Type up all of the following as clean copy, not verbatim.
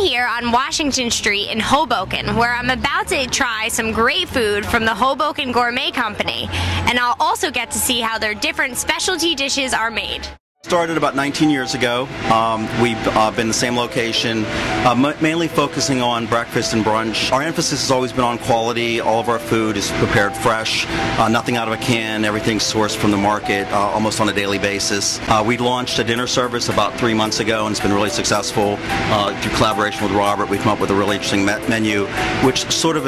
here on Washington Street in Hoboken, where I'm about to try some great food from the Hoboken Gourmet Company, and I'll also get to see how their different specialty dishes are made. Started about 19 years ago. We've been in the same location, mainly focusing on breakfast and brunch. Our emphasis has always been on quality. All of our food is prepared fresh, nothing out of a can, everything's sourced from the market almost on a daily basis. We launched a dinner service about 3 months ago, and it's been really successful. Through collaboration with Robert, we've come up with a really interesting menu, which sort of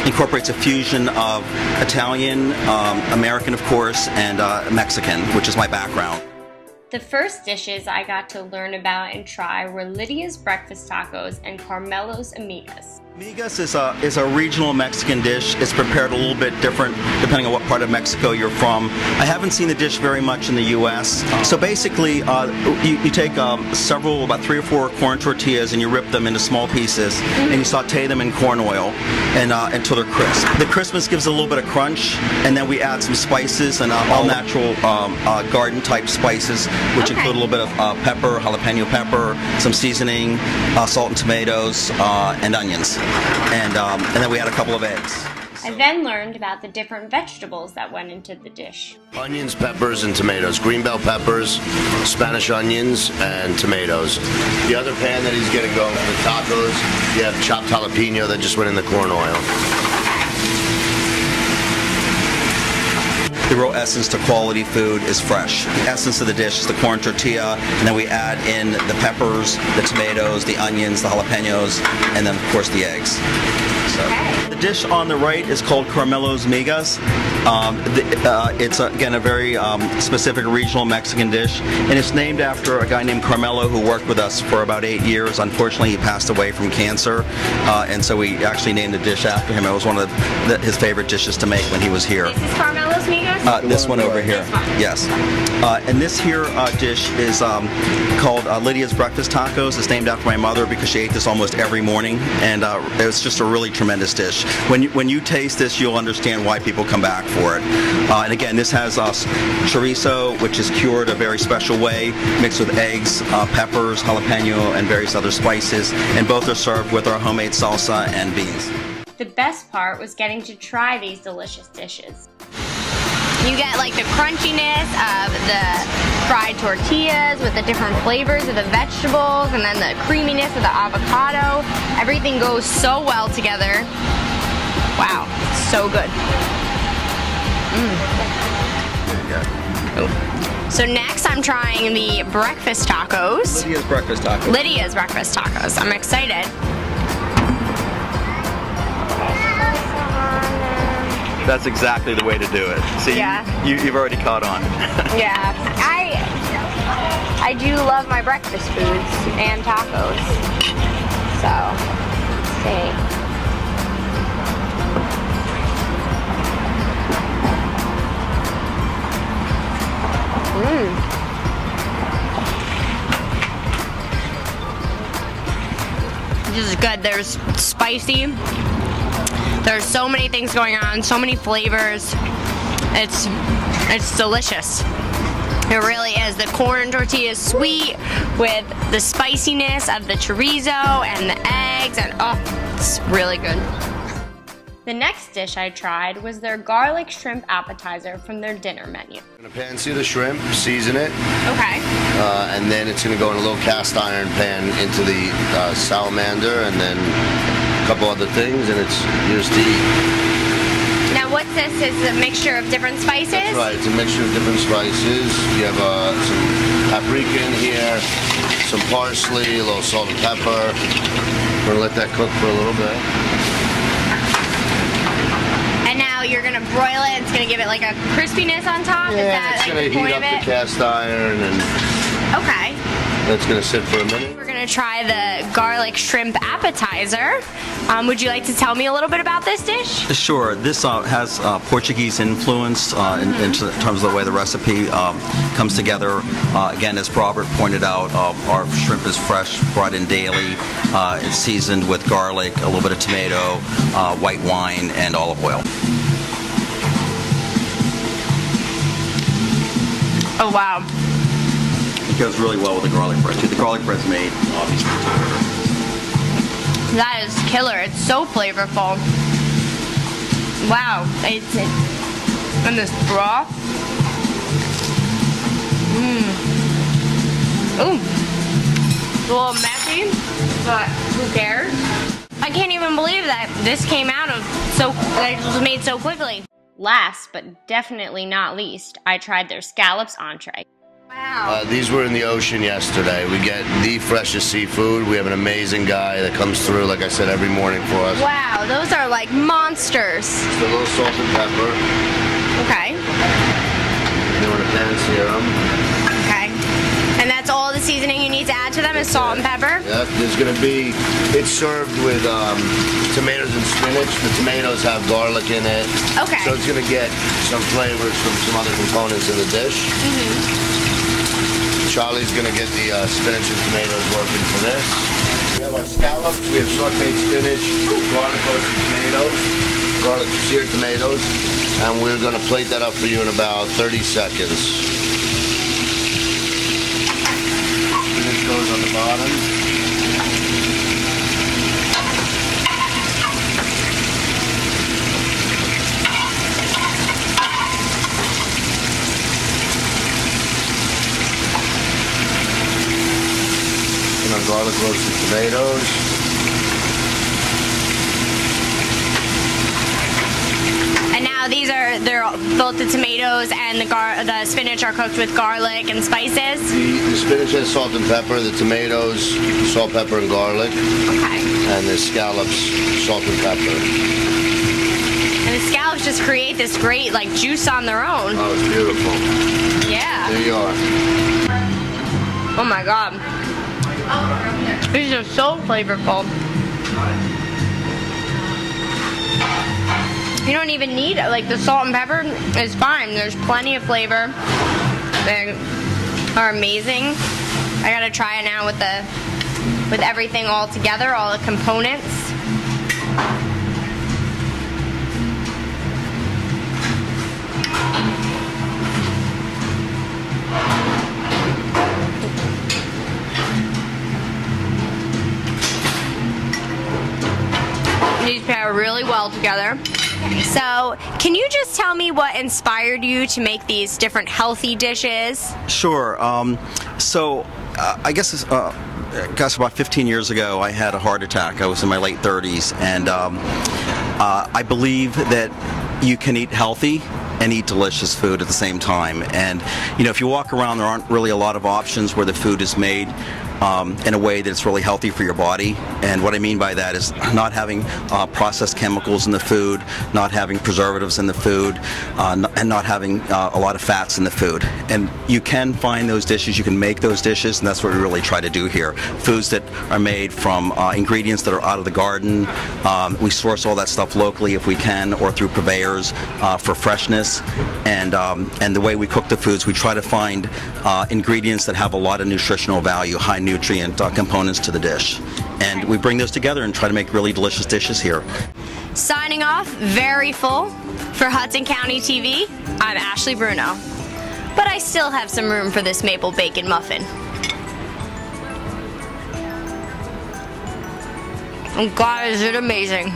incorporates a fusion of Italian, American of course, and Mexican, which is my background. The first dishes I got to learn about and try were Lydia's breakfast tacos and Carmelo's amigas. Amigas is a regional Mexican dish. It's prepared a little bit different depending on what part of Mexico you're from. I haven't seen the dish very much in the U.S. So basically, you take about 3 or 4 corn tortillas and you rip them into small pieces, and you saute them in corn oil and until they're crisp. The crispness gives it a little bit of crunch, and then we add some spices and all natural garden type spices, which include a little bit of pepper, jalapeno pepper, some seasoning, salt and tomatoes, and onions. And then we add a couple of eggs. I then learned about the different vegetables that went into the dish. Onions, peppers, and tomatoes. Green bell peppers, Spanish onions, and tomatoes. The other pan that he's getting going for the tacos, you have chopped jalapeno that just went in the corn oil. The real essence to quality food is fresh. The essence of the dish is the corn tortilla, and then we add in the peppers, the tomatoes, the onions, the jalapenos, and then of course the eggs. So, the dish on the right is called Carmelo's migas. It's again a very specific regional Mexican dish, and it's named after a guy named Carmelo who worked with us for about 8 years. Unfortunately, he passed away from cancer, and so we actually named the dish after him. It was one of his favorite dishes to make when he was here. This is Carmelo's migas? This one over here. Yes. And this here dish is called Lydia's breakfast tacos. It's named after my mother because she ate this almost every morning, and it was just a really tremendous dish. When you taste this, you'll understand why people come back for it. And again, this has chorizo, which is cured a very special way, mixed with eggs, peppers, jalapeno, and various other spices, and both are served with our homemade salsa and beans. The best part was getting to try these delicious dishes. You get like the crunchiness of the fried tortillas with the different flavors of the vegetables, and then the creaminess of the avocado. Everything goes so well together. Wow, so good. So next I'm trying the breakfast tacos. Lydia's breakfast tacos. Lydia's breakfast tacos. I'm excited. That's exactly the way to do it. See, yeah. You've already caught on. Yeah, I do love my breakfast foods and tacos. So, let's see. This is good. There's spicy. There's so many things going on, so many flavors. It's delicious. It really is. The corn tortilla is sweet with the spiciness of the chorizo and the eggs, and oh, it's really good. The next dish I tried was their garlic shrimp appetizer from their dinner menu. I'm going to pan sear the shrimp, season it. Okay. And then it's going to go in a little cast iron pan into the salamander, and then a couple other things, and it's yours to eat. Now what's this? Is it a mixture of different spices? That's right, it's a mixture of different spices. You have some paprika in here, some parsley, a little salt and pepper. We're going to let that cook for a little bit. And now you're going to broil it. It's going to give it like a crispiness on top? Yeah, is that it's like going to heat up the cast iron, and okay. That's going to sit for a minute. We're going to try the garlic shrimp appetizer. Would you like to tell me a little bit about this dish? Sure. This has Portuguese influence in terms of the way the recipe comes together. Again, as Robert pointed out, our shrimp is fresh, brought in daily. It's seasoned with garlic, a little bit of tomato, white wine, and olive oil. Oh, wow. It goes really well with the garlic bread, too. The garlic bread's made, obviously, to order. That is killer. It's so flavorful. Wow. And this broth. Ooh. It's a little messy, but who cares? I can't even believe that this came out of that it was made so quickly. Last, but definitely not least, I tried their scallops entree. Wow. These were in the ocean yesterday. We get the freshest seafood. We have an amazing guy that comes through, like I said, every morning for us. Wow, those are like monsters. Just a little salt and pepper. Okay. You want to pan-sear them. Okay. And that's all the seasoning you need to add to them is salt and pepper? Yep, there's going to be, it's served with tomatoes and spinach. The tomatoes have garlic in it. Okay. So it's going to get some flavors from some other components in the dish. Charlie's going to get the spinach and tomatoes working for this. We have our scallops. We have sauteed spinach, garlic roasted tomatoes, garlic seared tomatoes, and we're going to plate that up for you in about 30 seconds. Spinach goes on the bottom. Garlic roasted tomatoes. And now they're both the tomatoes and the spinach are cooked with garlic and spices. The spinach has salt and pepper. The tomatoes, salt, pepper, and garlic. Okay. And the scallops, salt and pepper. And the scallops just create this great like juice on their own. Oh, it's beautiful. Yeah. There you are. Oh my God. These are so flavorful. You don't even need it. Like the salt and pepper is fine. There's plenty of flavor. They are amazing. I gotta try it now with everything all together, all the components. These pair really well together. So, can you just tell me what inspired you to make these different healthy dishes? Sure. I guess about 15 years ago, I had a heart attack. I was in my late 30s, and I believe that you can eat healthy and eat delicious food at the same time. And you know, if you walk around, there aren't really a lot of options where the food is made in a way that's really healthy for your body. And what I mean by that is not having processed chemicals in the food, not having preservatives in the food, and not having a lot of fats in the food. And you can find those dishes, you can make those dishes, and that's what we really try to do here. Foods that are made from ingredients that are out of the garden. We source all that stuff locally if we can, or through purveyors for freshness. And the way we cook the foods, we try to find ingredients that have a lot of nutritional value, high nutrient components to the dish. And we bring those together and try to make really delicious dishes here. Signing off, very full. For Hudson County TV, I'm Ashley Bruno. But I still have some room for this maple bacon muffin. Oh God, is it amazing.